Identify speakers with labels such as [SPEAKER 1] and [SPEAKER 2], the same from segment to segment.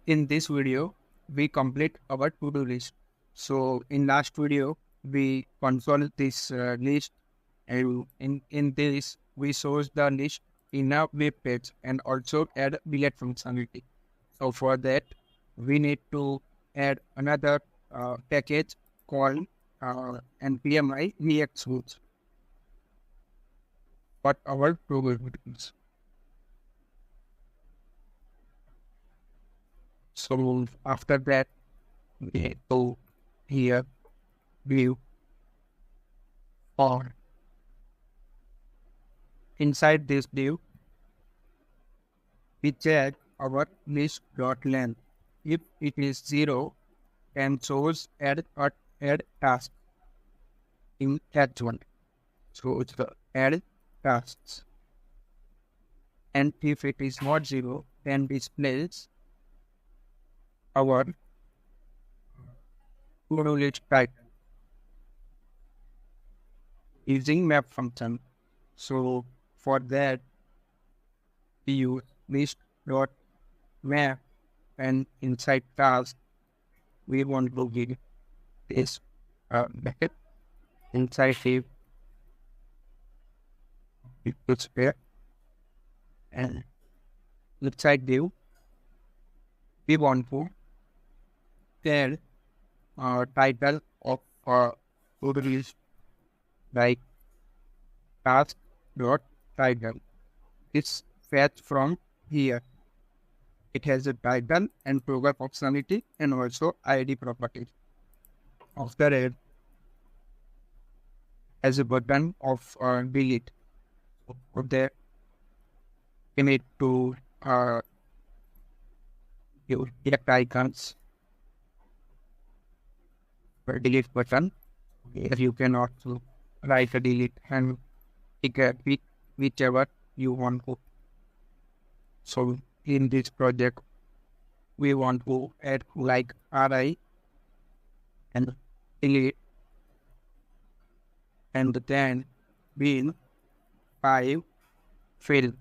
[SPEAKER 1] In this video, we complete our to-do list. So in last video, we console this list, and in this, we source the list in a web page and also add delete functionality. So for that, we need to add another package called npmi React source for our programs. So after that, we go here, view, or inside this view, we check our list.length. If it is 0, then source add task in H1. So it's the add tasks. And if it is not 0, then displays our to-do list title using map function. So for that, we use list.map, and inside task, we want to give this bracket inside shape equals here, and inside view, we want to add title of to-do list like task.title. It's fetched from here. It has a title and program functionality and also ID property. After it has a button of delete. So there we need to use select icons for delete button. Here you can also write a delete and pick whichever you want to. So in this project, we want to add like RI and delete, and then bin 5 fill.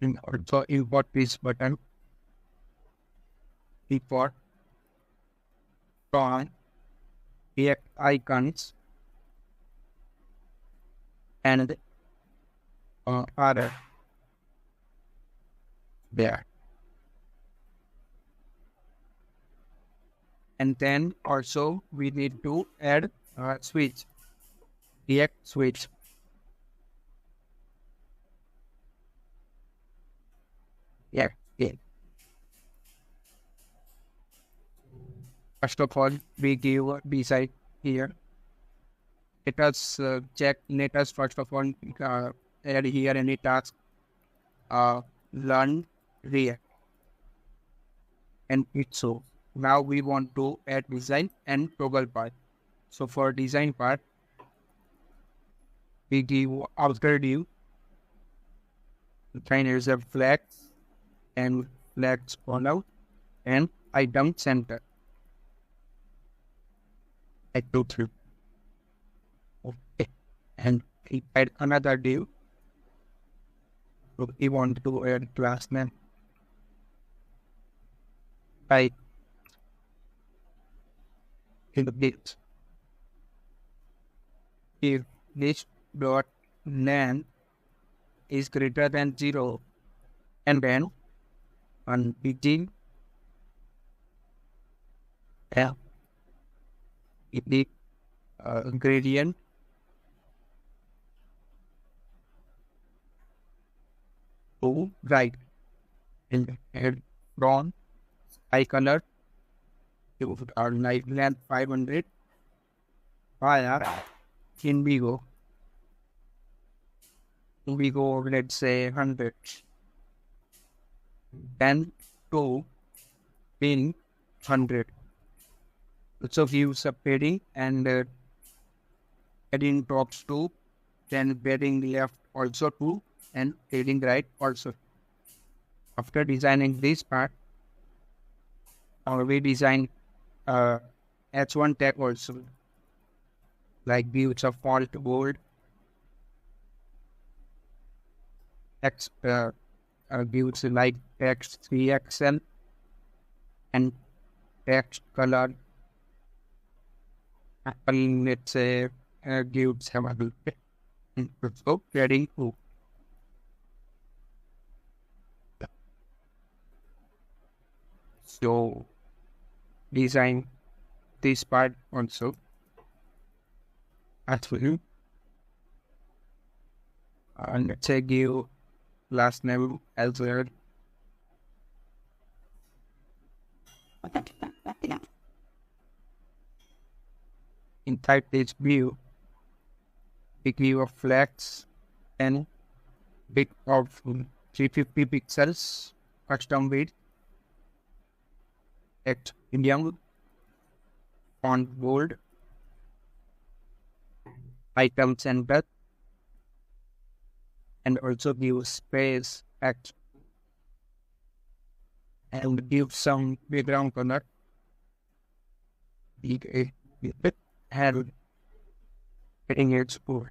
[SPEAKER 1] And also import this button, import from React icons and other there. And then also we need to add switch, React switch. Yeah. First of all, we give beside here. Let us check. Let us first of all add here any task. Learn React, and it's so. Now we want to add design and toggle part. So for design part, we give outer div. Define as a flex and flex callout and item center. I go through. Okay, and we add another div. So we want to add class name. Right. In the bit. If this dot length is greater than 0, and then on begin it the gradient to right, and add from eye color to our light length 500 via Indigo. We go, let's say 100, then to pin 100. So view subheading and heading tops 2, then heading left also 2, and heading right also. After designing this part, we design H1 tag also, like views of font bold, text gives like text 3XL and text color. Let's say gives have a bit. So ready to so design this part also as well. And let's say give last name as well. Inside this view, we give a flex and width of 350 pixels, custom width, text medium, font bold, items and breadth, and also give space at and give some background color. And getting export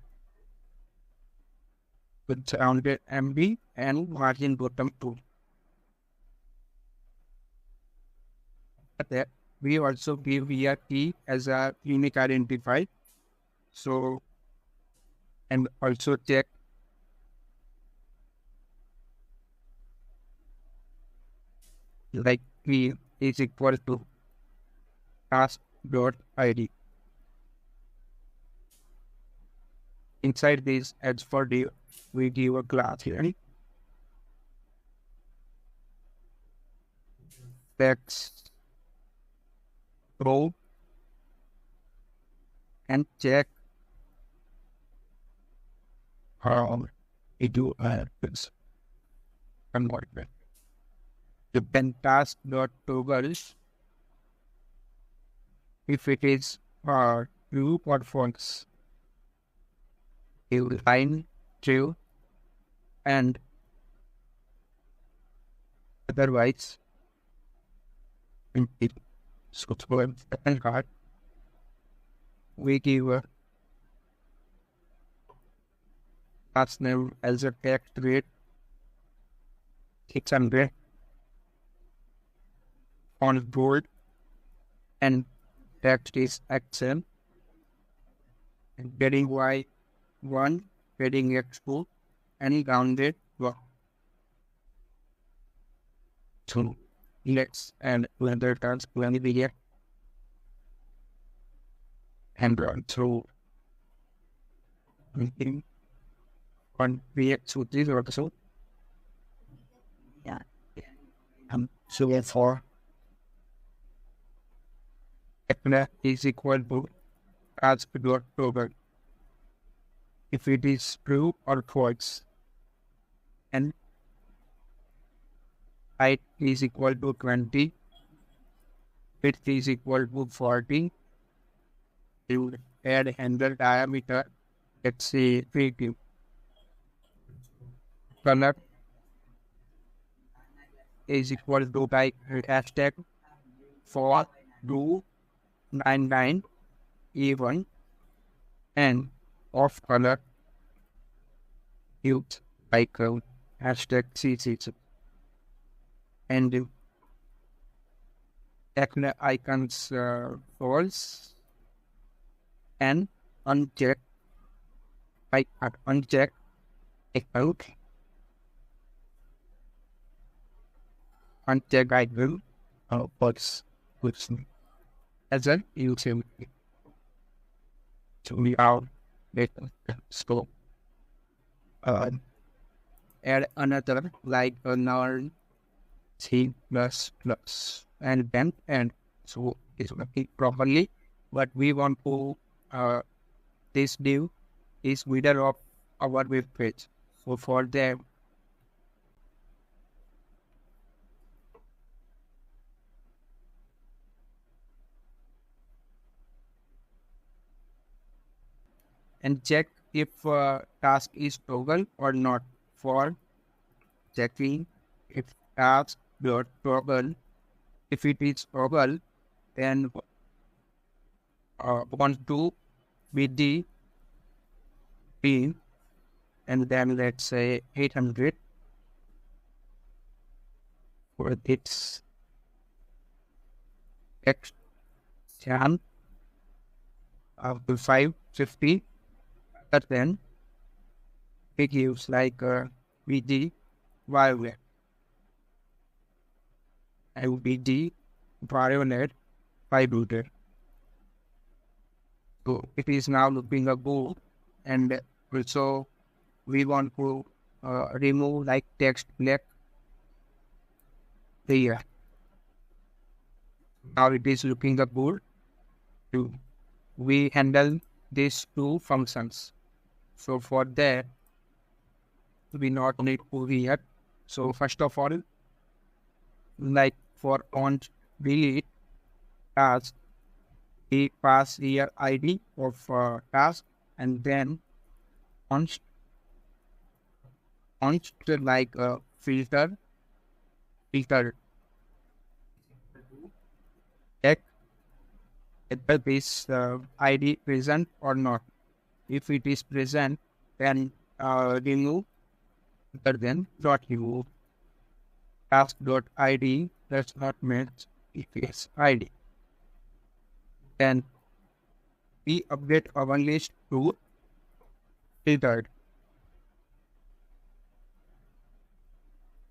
[SPEAKER 1] with surrounded MB and margin bottom 2. That we also give here key as a unique identifier. So and also check like key is equal to task.id. Inside this, as for the we give a class here. Text row and check how it do this convertment. The task.toggle if it is true or false. You will find true and otherwise it so second card we give a last name as a text rate 600 font bold and text is XM and getting Y1 heading export and rounded one. So let's and render task when we get and run through on React to this or so. Yeah. So for is equal to as October. If it is true or false, and height is equal to 20, width is equal to 40, you add handle diameter, let's say 30. Color is equal to like hashtag 4299 E1 and off color use icon hashtag CC and icons false and uncheck uncheck account uncheck icon false which as an YouTube to be out data scope. Add another like a null C++ and then and so it's working properly. But we want to this div is middle of our web page. So for them and check if task is toggle or not. For checking if task dot toggle, if it is toggle, then want to with the pin and then let's say 800 for its text scan up to 550. But then we gives like VG violet and VG violet 500. So it is now looking a good, and also we want to remove like text black here. Now it is looking a good. We handle these two functions. So for that, we not need to React. So first of all, like for on delete task, we pass here ID of task, and then const like filter check whether this ID present or not. If it is present, then remove. Other than dot remove. Task.id does not match its ID. Then we update our list to filtered.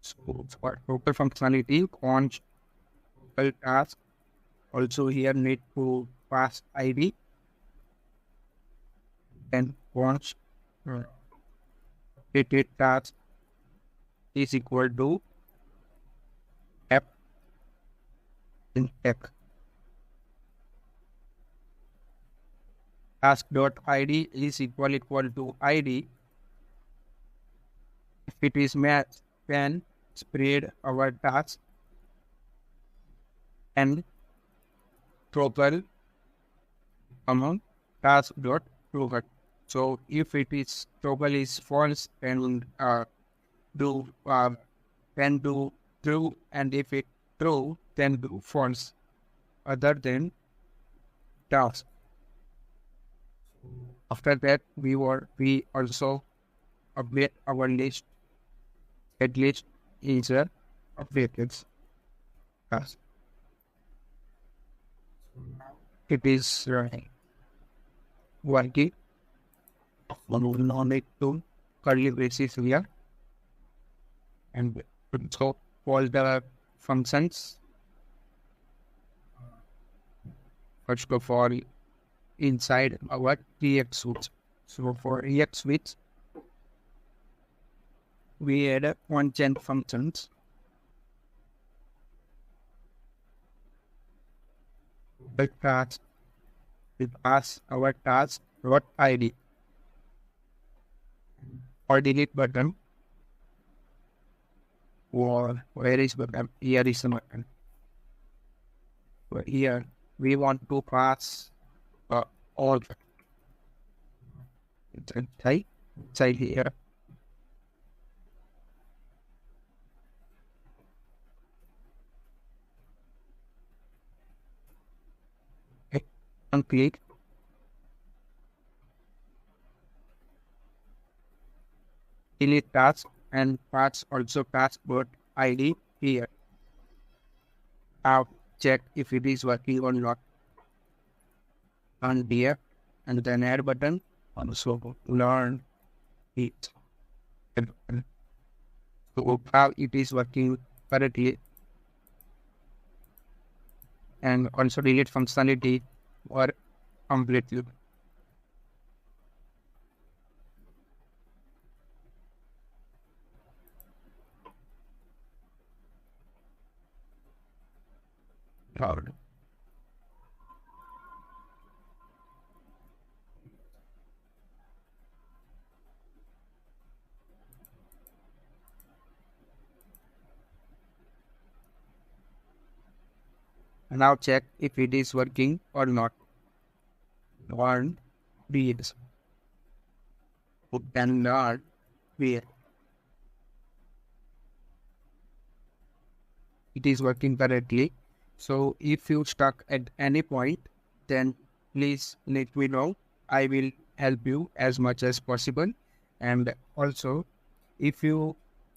[SPEAKER 1] So for local functionality, const local task. Also here need to pass ID. Then const updated task is equal to app in tech. Task.id is equal to ID. If it is matched, then spread our task and total amount task.total. So if it is total is false, then do true, and if it true, then do false. Other than task. After that, we also update our list. At list is updated task. It is working. One will not need to curly braces here, and so all the functions. First of all, inside our React switch. So for React switch, we add one chain functions. The task, we pass our task .id or delete button. Or where is button? Here is the button. So here we want to pass all inside here. Okay, complete. Delete task and pass also passport ID here. Now check if it is working or not. On here, and then add button. Also learn it. So how it is working correctly. And also delete functionality or completely. Proud. Now check if it is working or not. Learn reads. You can learn where it is working correctly. So if you stuck at any point, then please let me know. I will help you as much as possible. And also, if you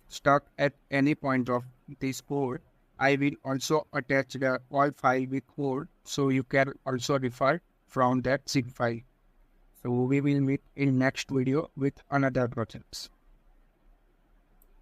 [SPEAKER 1] stuck at any point of this code, I will also attach the all file with code, so you can also refer from that zip file. So we will meet in next video with another projects.